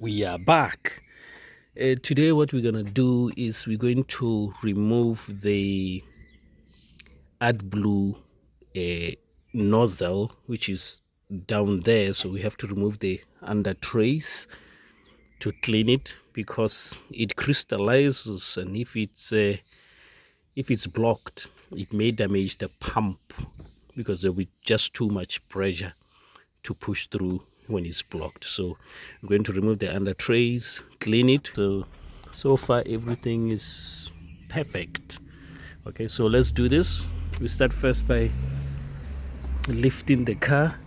We are back. Today what we're going to do is we're going to remove the Adblue nozzle, which is down there. So we have to remove the under trays to clean it because it crystallizes, and if it's blocked, it may damage the pump because there'll be just too much pressure to push through when it's blocked. So we're going to remove the under trays, clean it. So far everything is perfect. Okay, so let's do this. We start first by lifting the car.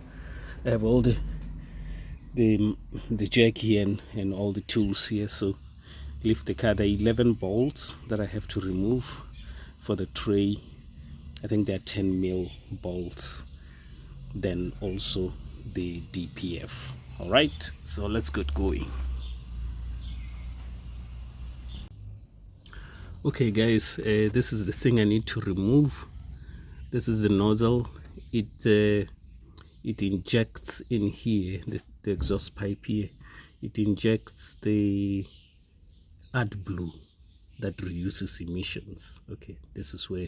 I have all the jack here and all the tools here. So lift the car. There are 11 bolts that I have to remove for the tray. I think they're 10 mil bolts. Then also the DPF. All right, so let's get going. Okay guys, this is the thing I need to remove. This is the nozzle. It injects in here, the exhaust pipe here. It injects the Adblue that reduces emissions. Okay, this is where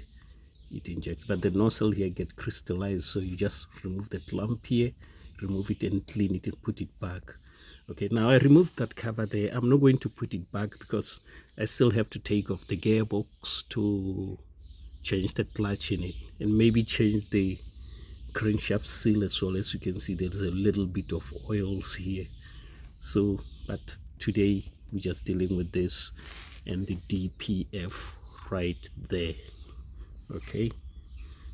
it injects, but the nozzle here gets crystallized, so you just remove the clamp here, remove it and clean it and put it back. Okay, now I removed that cover there. I'm not going to put it back because I still have to take off the gearbox to change the clutch in it and maybe change the crankshaft seal as well. As you can see, there's a little bit of oils here. So, but today we're just dealing with this and the DPF right there. Okay,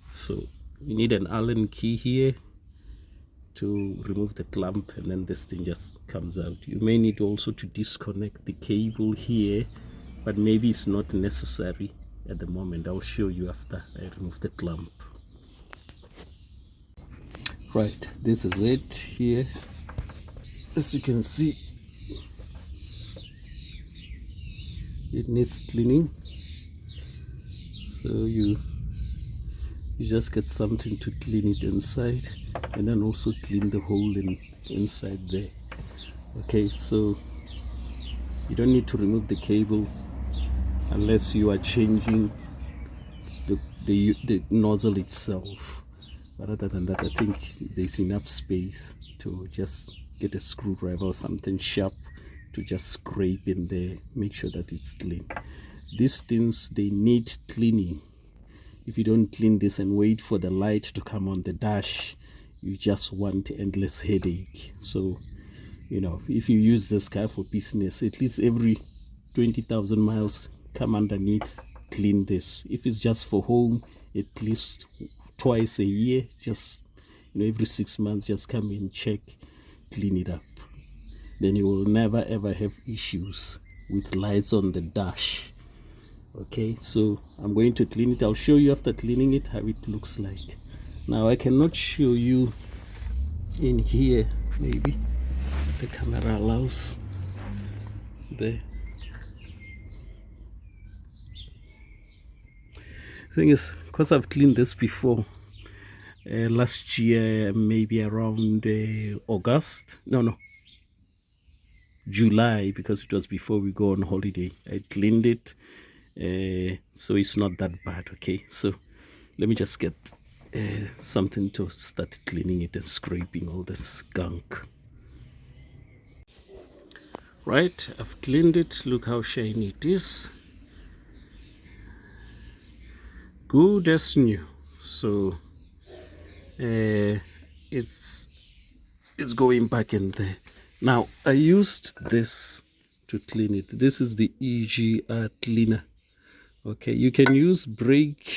so we need an Allen key here to remove the clamp, and then this thing just comes out. You may need also to disconnect the cable here, but maybe it's not necessary at the moment. I'll show you after I remove the clamp. Right, this is it here. As you can see, it needs cleaning. So you just get something to clean it inside, and then also clean the hole inside there. Okay, so you don't need to remove the cable unless you are changing the nozzle itself. But other than that, I think there's enough space to just get a screwdriver or something sharp to just scrape in there, make sure that it's clean. These things, they need cleaning. If you don't clean this and wait for the light to come on the dash, you just want endless headache. So, you know, if you use this car for business, at least every 20,000 miles, come underneath, clean this. If it's just for home, at least twice a year, just, you know, every 6 months, just come in, check, clean it up. Then you will never ever have issues with lights on the dash. Okay, so I'm going to clean it. I'll show you after cleaning it how it looks like. Now I cannot show you in here, maybe the camera allows. There. The thing is, because I've cleaned this before, last year, maybe around August, July, because it was before we go on holiday. I cleaned it, so it's not that bad. Okay, so let me just get something to start cleaning it and scraping all this gunk. Right, I've cleaned it. Look how shiny it is. Good as new. So it's going back in there. Now I used this to clean it. This is the EGR cleaner. Okay, you can use brake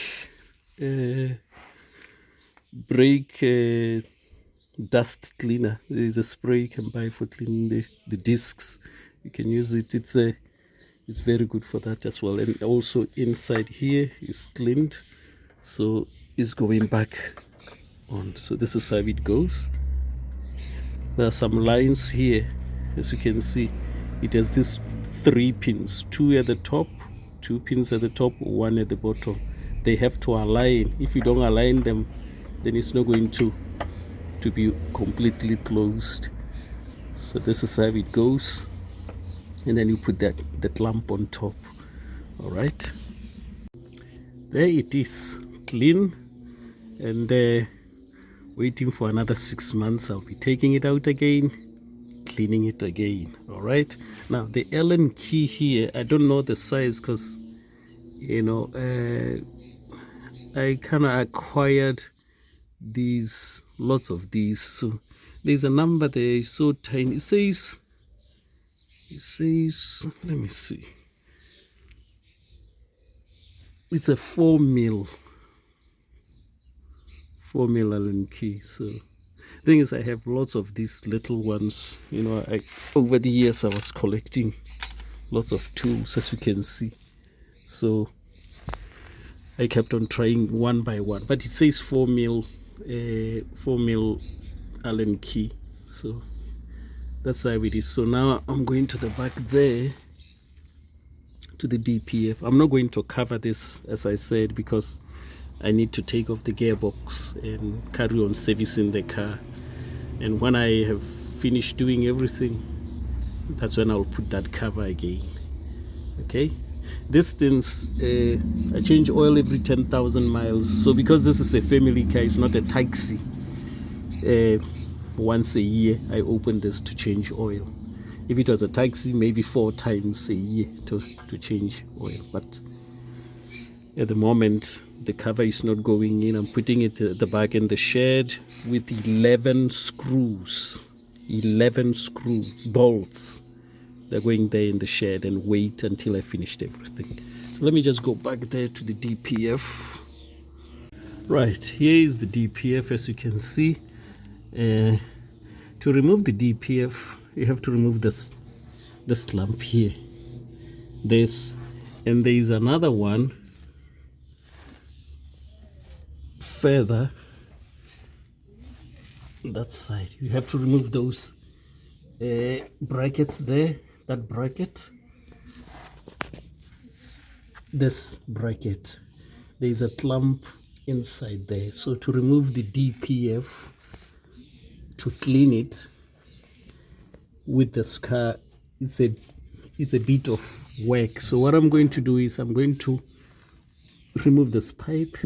dust cleaner. There is a spray you can buy for cleaning the discs. You can use it. It's very good for that as well. And also inside here is cleaned, so it's going back on. So this is how it goes. There are some lines here, as you can see. It has these 3 pins, 2 at the top, 2 pins at the top, 1 at the bottom. They have to align. If you don't align them, then it's not going to be completely closed. So this is how it goes. and then you put that lamp on top. All right, there it is, clean, and waiting for another 6 months. I'll be taking it out again, cleaning it again. All right, now the Allen key here, I don't know the size because you know I kind of acquired these, lots of these, so there's a number there, so tiny. It says, let me see, it's a 4 mil Allen key. So thing is, I have lots of these little ones, you know. Over the years I was collecting lots of tools, as you can see, so I kept on trying one by one, but it says 4 mil Allen key, so that's how it is. So now I'm going to the back there to the DPF. I'm not going to cover this, as I said, because I need to take off the gearbox and carry on servicing the car, and when I have finished doing everything, that's when I'll put that cover again. Okay, this things, I change oil every 10,000 miles. So because this is a family car, it's not a taxi, once a year I open this to change oil. If it was a taxi, maybe 4 times a year to change oil. But at the moment, the cover is not going in. I'm putting it at the back in the shed with 11 screws, 11 screw bolts. They're going there in the shed and wait until I finished everything. So let me just go back there to the DPF. Right, here is the DPF, as you can see. To remove the DPF, you have to remove this lamp here, this, and there is another one further that side. You have to remove those brackets there, that bracket, this bracket. There is a clamp inside there. So to remove the DPF, to clean it with the scar, it's a bit of work. So what I'm going to do is I'm going to remove this pipe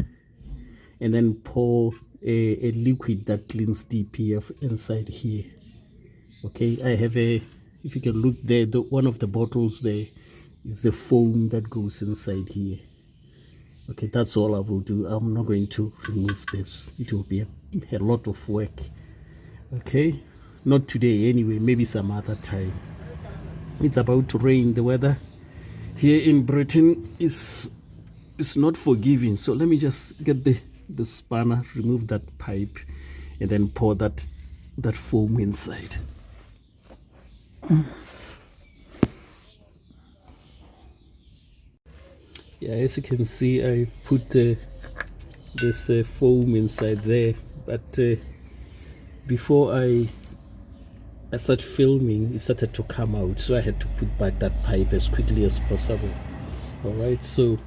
and then pour a liquid that cleans DPF inside here. Okay, I have if you can look there, one of the bottles there is the foam that goes inside here. Okay, that's all I will do. I'm not going to remove this. It will be a lot of work. Okay, not today anyway, maybe some other time. It's about to rain. The weather here in Britain is not forgiving. So let me just get the spanner, remove that pipe, and then pour that foam inside. Yeah, as you can see, I've put this foam inside there, but before I start filming, it started to come out, so I had to put back that pipe as quickly as possible. All right, so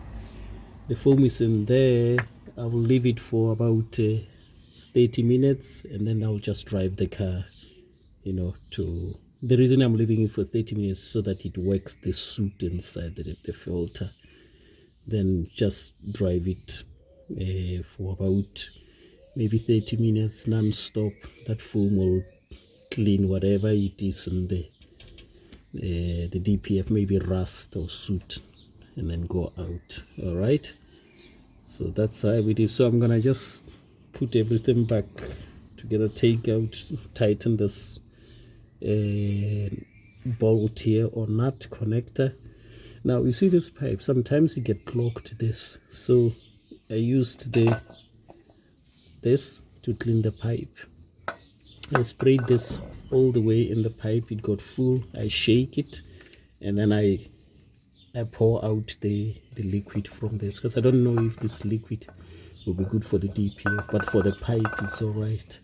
the foam is in there. I will leave it for about 30 minutes, and then I'll just drive the car, you know, to... The reason I'm leaving it for 30 minutes so that it works the soot inside the filter. Then just drive it for about maybe 30 minutes non-stop. That foam will clean whatever it is in the DPF, maybe rust or soot, and then go out. All right, so that's how it is. So I'm gonna just put everything back together, take out, tighten this bolt here or nut connector. Now you see this pipe, sometimes you get clogged, this, so I used this to clean the pipe. I sprayed this all the way in the pipe. It got full. I shake it, and then I pour out the liquid from this, because I don't know if this liquid will be good for the DPF, but for the pipe it's all right.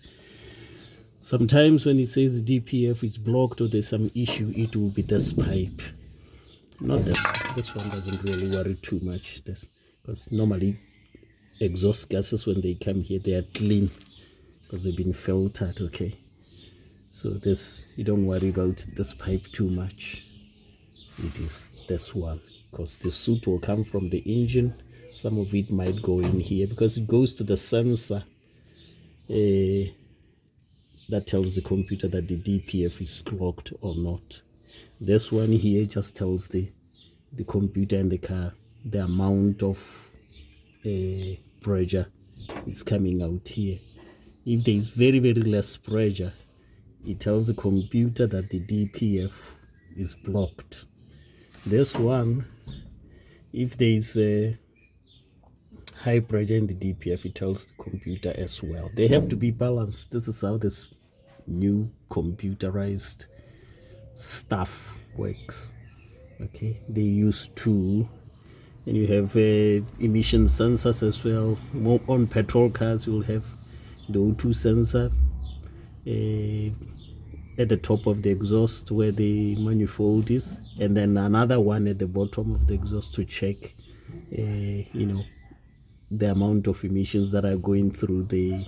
Sometimes when it says the DPF is blocked or there's some issue, it will be this pipe, not this one. Doesn't really worry too much, this, because normally exhaust gases, when they come here, they are clean because they've been filtered. Okay, so this, you don't worry about this pipe too much. it is this one, because the soot will come from the engine. Some of it might go in here because it goes to the sensor that tells the computer that the DPF is locked or not. This one here just tells the computer and the car the amount of pressure is coming out here. If there is very, very less pressure, it tells the computer that the DPF is blocked. This one, if there is a high pressure in the DPF, it tells the computer as well. They have to be balanced. This is how this new computerized stuff works. Okay, they use two, and you have emission sensors as well. On petrol cars, you'll have the O2 sensor at the top of the exhaust where the manifold is, and then another one at the bottom of the exhaust to check the amount of emissions that are going through the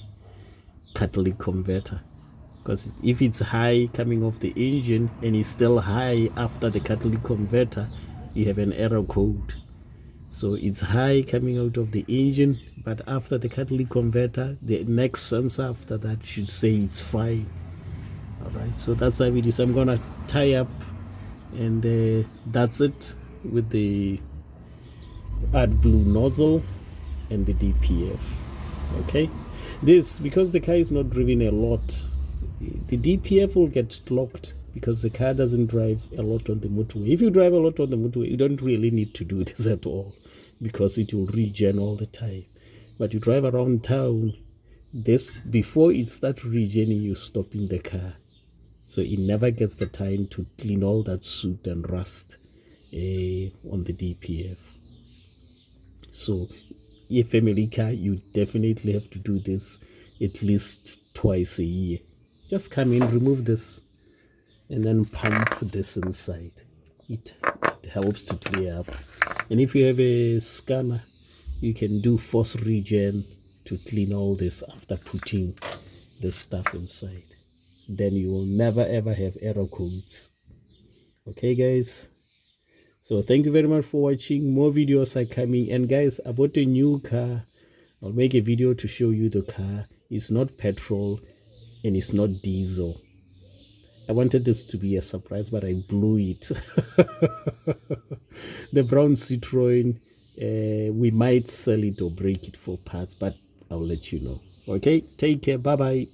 catalytic converter. Because if it's high coming off the engine and it's still high after the catalytic converter, you have an error code. So it's high coming out of the engine, but after the catalytic converter, the next sensor after that should say it's fine. All right, so that's how it is. I'm gonna tie up, and that's it with the Adblue nozzle and the DPF. Okay, this, because the car is not driven a lot, the DPF will get locked because the car doesn't drive a lot on the motorway. If you drive a lot on the motorway, you don't really need to do this at all because it will regen all the time. But you drive around town, this, before it starts regening, you stop in the car. So it never gets the time to clean all that soot and rust on the DPF. So a family car, you definitely have to do this at least twice a year. Just come in, remove this, and then pump this inside. It helps to clear up. And if you have a scanner, you can do force regen to clean all this after putting this stuff inside. Then you will never ever have error codes. Okay, guys? So thank you very much for watching. More videos are coming. And guys, I bought a new car. I'll make a video to show you the car. It's not petrol and it's not diesel. I wanted this to be a surprise, but I blew it. The brown Citroen, we might sell it or break it for parts, but I'll let you know. Okay, take care. Bye-bye.